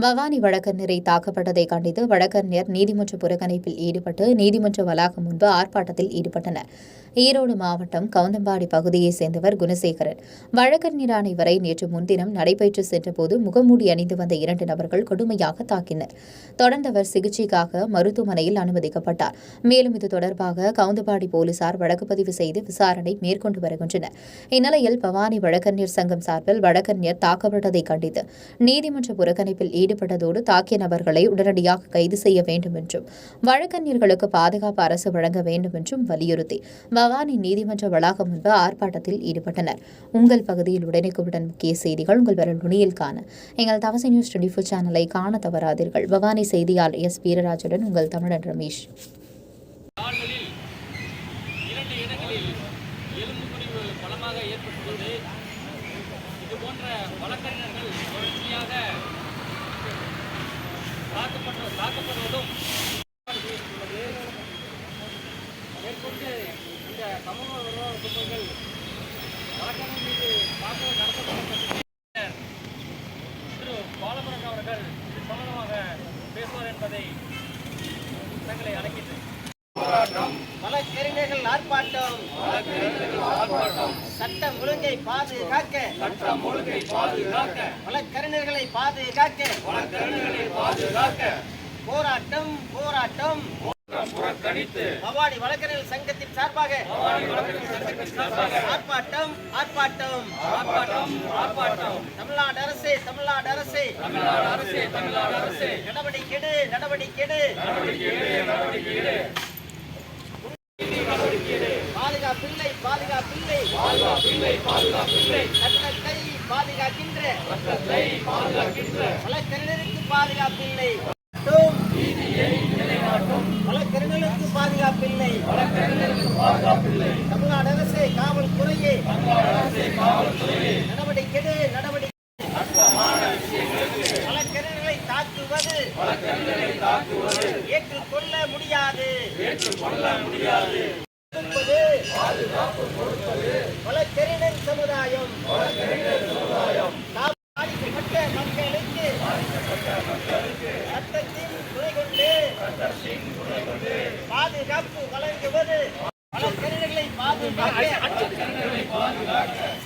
பவானி வழக்கறிஞரை தாக்கப்பட்டதை கண்டித்து வழக்கறிஞர் நீதிமன்ற புறக்கணிப்பில் ஈடுபட்டு நீதிமன்ற வளாகம் முன்பு ஆர்ப்பாட்டத்தில் ஈடுபட்டனர். ஈரோடு மாவட்டம் கவுந்தம்பாடி பகுதியைச் சேர்ந்தவர் குணசேகரன். வழக்கறிஞரான இவரை நேற்று முன்தினம் நடைபெற்று சென்றபோது முகமூடி அணிந்து வந்த 2 நபர்கள் கொடுமையாக தாக்கினர். தொடர்ந்து அவர் சிகிச்சைக்காக மருத்துவமனையில் அனுமதிக்கப்பட்டார். மேலும் இது தொடர்பாக கவுந்தம்பாடி போலீசார் வழக்கு பதிவு செய்து விசாரணை மேற்கொண்டு வருகின்றனர். இந்நிலையில் பவானி வழக்கறிஞர் சங்கம் சார்பில் வழக்கறிஞர் தாக்கப்பட்டதை கண்டித்து நீதிமன்ற புறக்கணிப்பில் ஈடுபட்டதோடு தாக்கிய நபர்களை உடனடியாக கைது செய்ய வேண்டும் என்றும் வழக்கறிஞர்களுக்கு பாதுகாப்பு அரசு வழங்க வேண்டும் என்றும் வலியுறுத்தி பவானி நீதிமன்ற வளாகம் முன்பு ஆர்ப்பாட்டத்தில் ஈடுபட்டனர். உங்கள் பகுதியில் உடனுக்குடன் முக்கிய செய்திகள் உங்கள் விரல் நுனியில் காண எங்கள் தவசி நியூஸ் 24 சேனலை காண தவறாதீர்கள். பவானி செய்தியாளர் எஸ். வீரராஜுடன் உங்கள் தமிழன் ரமேஷ். தாக்கப்படுவதும் மேற்கொண்டு இந்த சமூக விரோத குற்றங்கள் வழக்கறிஞர் மீது தாக்குதல் நடத்தப்பட்ட திரு பாலமுருகன் அவர்கள் இது சம்பந்தமாக பேசுவார் என்பதை தங்களை அழைக்கின்றேன். வழக்கறிஞர்கள் ஆர்ப்பாட்டம், சட்டம் ஒழுங்கை பாதுகாக்க, வழக்கறிஞர்களை பாதுகாக்க போராட்டம் புறக்கணித்து பவானி வழக்கறிஞர் சங்கத்தின் சார்பாக ஆர்ப்பாட்டம். தமிழ்நாடு அரசே நடவடிக்கை பாதுகாப்பில்லை சட்டத்தை பாதுகாக்கின்ற வழக்கறிஞருக்கு பாதுகாப்பில்லை. வழக்கறிஞர்களுக்கு பாதுகாப்பில்லை. தமிழ்நாடு அரசே காவல்துறையே நடவடிக்கை வழக்கறிஞர்களை தாக்குவது ஏற்றுக்கொள்ள முடியாது. வழக்கறிஞர் சமுதாயம் பாதிக்கப்பட்ட மக்களுக்கு சட்டத்தின் துணை கொண்டு பாதுகாப்பு வழங்குவது வழக்கறிஞர்களை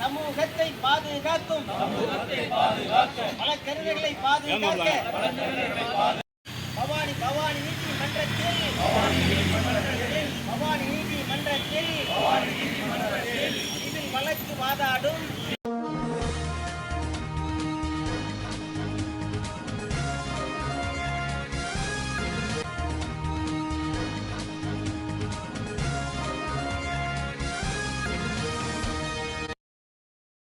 சமூகத்தை பாதுகாக்கும் வழக்கறிஞர்களை பாதுகாக்க பவானி நீதிமன்றத்தில் இதில் வழக்கு வாதாடும்